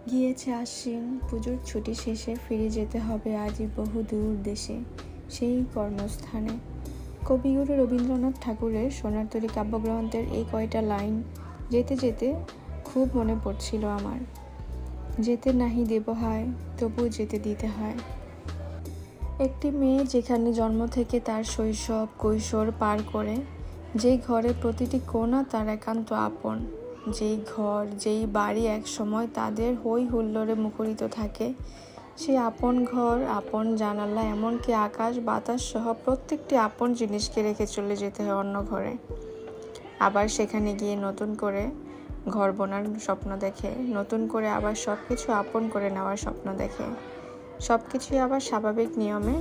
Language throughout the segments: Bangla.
গিয়েছে আশ্বিন, পুজোর ছুটি শেষে ফিরে যেতে হবে আজই বহু দূর দেশে, সেই কর্মস্থানে। কবিগুরু রবীন্দ্রনাথ ঠাকুরের সোনার তরী কাব্যগ্রন্থের এই কয়টা লাইন যেতে যেতে খুব মনে পড়ছিল আমার। যেতে নাহি দেব হয়, তবু যেতে দিতে হয়। একটি মেয়ে যেখানে জন্ম থেকে তার শৈশব কৈশোর পার করে, যেই ঘরে প্রতিটি কোণা তার একান্ত আপন, যেই ঘর যেই বাড়ি এক সময় তাদের হই হুল্লোড়ে মুখরিত থাকে, সেই আপন ঘর, আপন জানালা, এমনকি আকাশ বাতাস সহ প্রত্যেকটি আপন জিনিসকে রেখে চলে যেতে হয় অন্য ঘরে। আবার সেখানে গিয়ে নতুন করে ঘর বোনার স্বপ্ন দেখে, নতুন করে আবার সব কিছু আপন করে নেওয়ার স্বপ্ন দেখে। সব কিছুই আবার স্বাভাবিক নিয়মে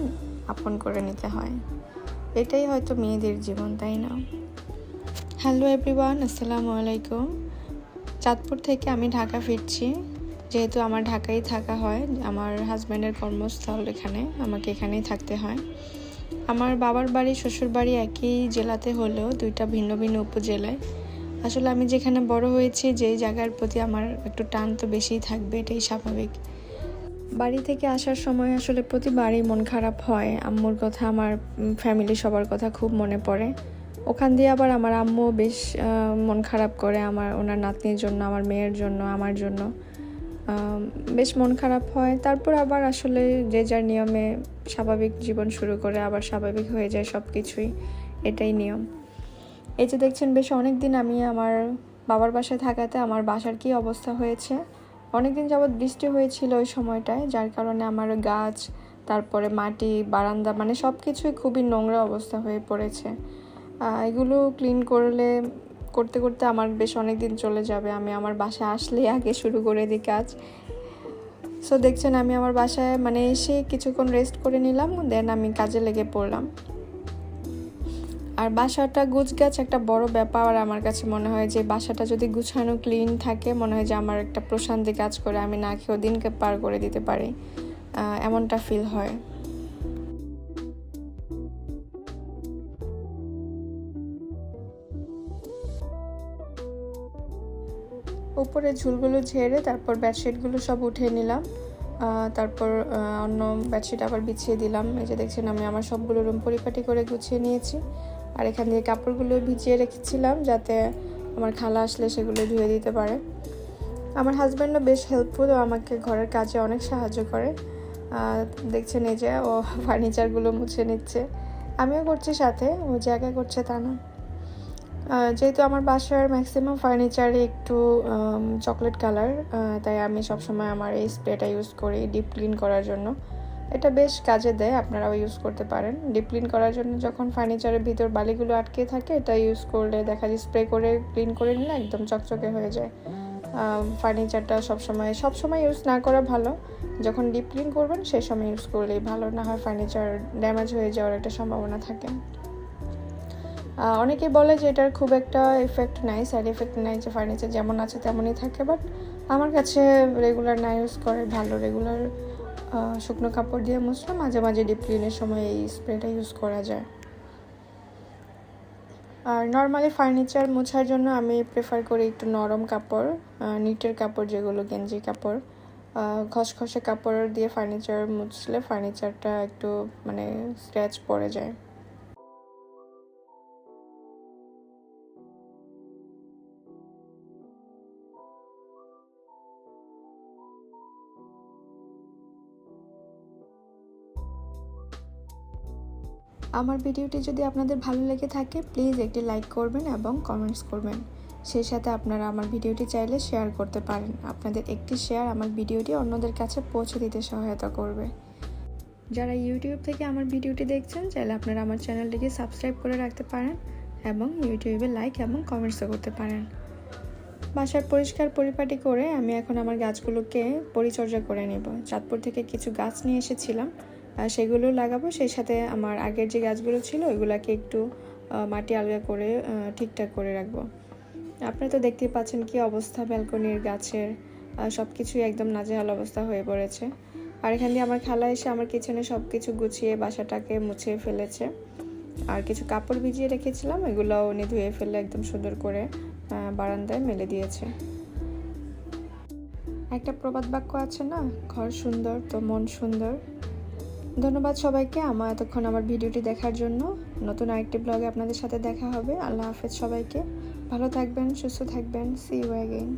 আপন করে নিতে হয়। এটাই হয়তো মেয়েদের জীবন, তাই না? হ্যালো এভরিওয়ান, আসসালামু আলাইকুম। চাঁদপুর থেকে আমি ঢাকা ফিরছি। যেহেতু আমার ঢাকায় থাকা হয়, আমার হাজব্যান্ডের কর্মস্থল এখানে, আমাকে এখানেই থাকতে হয়। আমার বাবার বাড়ি শ্বশুর বাড়ি একই জেলাতে হলেও দুইটা ভিন্ন ভিন্ন উপজেলায়। আসলে আমি যেখানে বড় হয়েছি, যেই জায়গার প্রতি আমার একটু টান তো বেশিই থাকবে, এটাই স্বাভাবিক। বাড়ি থেকে আসার সময় আসলে প্রতিবারই মন খারাপ হয়। আম্মুর কথা, আমার ফ্যামিলি সবার কথা খুব মনে পড়ে। ওখান দিয়ে আবার আমার আম্মু বেশ মন খারাপ করে ওনার নাতনির জন্য, আমার মেয়ের জন্য, আমার জন্য বেশ মন খারাপ হয়। তারপর আবার আসলে যে যার নিয়মে স্বাভাবিক জীবন শুরু করে আবার স্বাভাবিক হয়ে যায় সব কিছুই, এটাই নিয়ম। এই যে দেখছেন, বেশ অনেক দিন আমি আমার বাবার বাসায় থাকাতে আমার বাসার কী অবস্থা হয়েছে। অনেকদিন যাবৎ বৃষ্টি হয়েছিল ওই সময়টায়, যার কারণে আমার গাছ, তারপরে মাটি, বারান্দা, মানে সব কিছুই খুবই নোংরা অবস্থা হয়ে পড়েছে। এগুলো ক্লিন করতে করতে আমার বেশ অনেক দিন চলে যাবে। আমি আমার বাসায় আসলেই আগে শুরু করে দিই কাজ। সো দেখছেন, আমি আমার বাসায় এসে কিছুক্ষণ রেস্ট করে নিলাম, দেন আমি কাজে লেগে পড়লাম। আর বাসাটা গুছগাছ একটা বড় ব্যাপার আমার কাছে মনে হয়। যে বাসাটা যদি গুছানো ক্লিন থাকে, মনে হয় যে আমার একটা প্রশান্তি কাজ করে, আমি না খেয়েও দিনকে পার করে দিতে পারি, এমনটা ফিল হয়। উপরে ঝুলগুলো ঝেড়ে তারপর বেডশিটগুলো সব উঠিয়ে নিলাম। তারপর অন্য বেডশিট আবার বিছিয়ে দিলাম। এই যে দেখছেন, আমি আমার সবগুলো রুম পরিপাটি করে গুছিয়ে নিয়েছি। আর এখান দিয়ে কাপড়গুলো ভিজিয়ে রেখেছিলাম যাতে আমার খালা আসলে সেগুলো ধুয়ে দিতে পারে। আমার হাজব্যান্ডও বেশ হেল্পফুল, আমাকে ঘরের কাজে অনেক সাহায্য করে। দেখছেন, এই যে ও ফার্নিচারগুলো মুছে নিচ্ছে, আমিও করছি সাথে, ও জায়গা করছে তা না। যেহেতু আমার বাসার ম্যাক্সিমাম ফার্নিচারে একটু চকলেট কালার, তাই আমি সবসময় আমার এই স্প্রেটা ইউজ করি ডিপ ক্লিন করার জন্য। এটা বেশ কাজে দেয়, আপনারাও ইউজ করতে পারেন। ডিপ ক্লিন করার জন্য যখন ফার্নিচারের ভিতর বালিগুলো আটকে থাকে, এটা ইউজ করলে দেখা যায় স্প্রে করে ক্লিন করে নিলে একদম চকচকে হয়ে যায়। ফার্নিচারটা সবসময় ইউজ না করা ভালো, যখন ডিপ ক্লিন করবেন সেই সময় ইউজ করলেই ভালো, না হয় ফার্নিচার ড্যামেজ হয়ে যাওয়ার একটা সম্ভাবনা থাকে। অনেকেই বলে যে এটার খুব একটা এফেক্ট নাই, সাইড এফেক্ট নাই, যে ফার্নিচার যেমন আছে তেমনই থাকে। বাট আমার কাছে রেগুলার না ইউজ করে ভালো। রেগুলার শুকনো কাপড় দিয়ে মুছলে মাঝে মাঝে ডিপ ক্লিনের সময় এই স্প্রেটা ইউজ করা যায়। আর নর্মালি ফার্নিচার মোছার জন্য আমি প্রেফার করি একটু নরম কাপড়, নিটের কাপড়, যেগুলো গেঞ্জি কাপড়। খসখসে কাপড় দিয়ে ফার্নিচার মুছলে ফার্নিচারটা একটু স্ক্র্যাচ পড়ে যায়। আমার ভিডিওটি যদি আপনাদের ভালো লেগে থাকে, প্লিজ একটি লাইক করবেন এবং কমেন্টস করবেন। সেই সাথে আপনারা আমার ভিডিওটি চাইলে শেয়ার করতে পারেন। আপনাদের একটি শেয়ার আমার ভিডিওটি অন্যদের কাছে পৌঁছে দিতে সহায়তা করবে। যারা ইউটিউব থেকে আমার ভিডিওটি দেখছেন, চাইলে আপনারা আমার চ্যানেলটিকে সাবস্ক্রাইব করে রাখতে পারেন এবং ইউটিউবে লাইক এবং কমেন্টসও করতে পারেন। বাসার পরিষ্কার পরিপাটি করে আমি এখন আমার গাছগুলোকে পরিচর্যা করে নেব। চাঁদপুর থেকে কিছু গাছ নিয়ে এসেছিলাম, সেগুলো লাগাবো। সেই সাথে আমার আগের যে গাছগুলো ছিল ওইগুলোকে একটু মাটি আলগা করে ঠিকঠাক করে রাখবো। আপনারা তো দেখতেই পাচ্ছেন কি অবস্থা, ব্যালকনির গাছের সব কিছুই একদম নাজেহাল অবস্থা হয়ে পড়েছে। আর এখান দিয়ে আমার খালা এসে আমার কিচেনে সব কিছু গুছিয়ে বাসাটাকে মুছিয়ে ফেলেছে। আর কিছু কাপড় ভিজিয়ে রেখেছিলাম, এগুলো উনি ধুয়ে ফেলে একদম সুন্দর করে বারান্দায় মেলে দিয়েছে। একটা প্রবাদ বাক্য আছে না, ঘর সুন্দর তো মন সুন্দর। ধন্যবাদ সবাইকে এতক্ষণ আমার ভিডিওটি দেখার জন্য। নতুন আরেকটি ব্লগে আপনাদের সাথে দেখা হবে। আল্লাহ হাফেজ সবাইকে। ভালো থাকবেন, সুস্থ থাকবেন। See you again.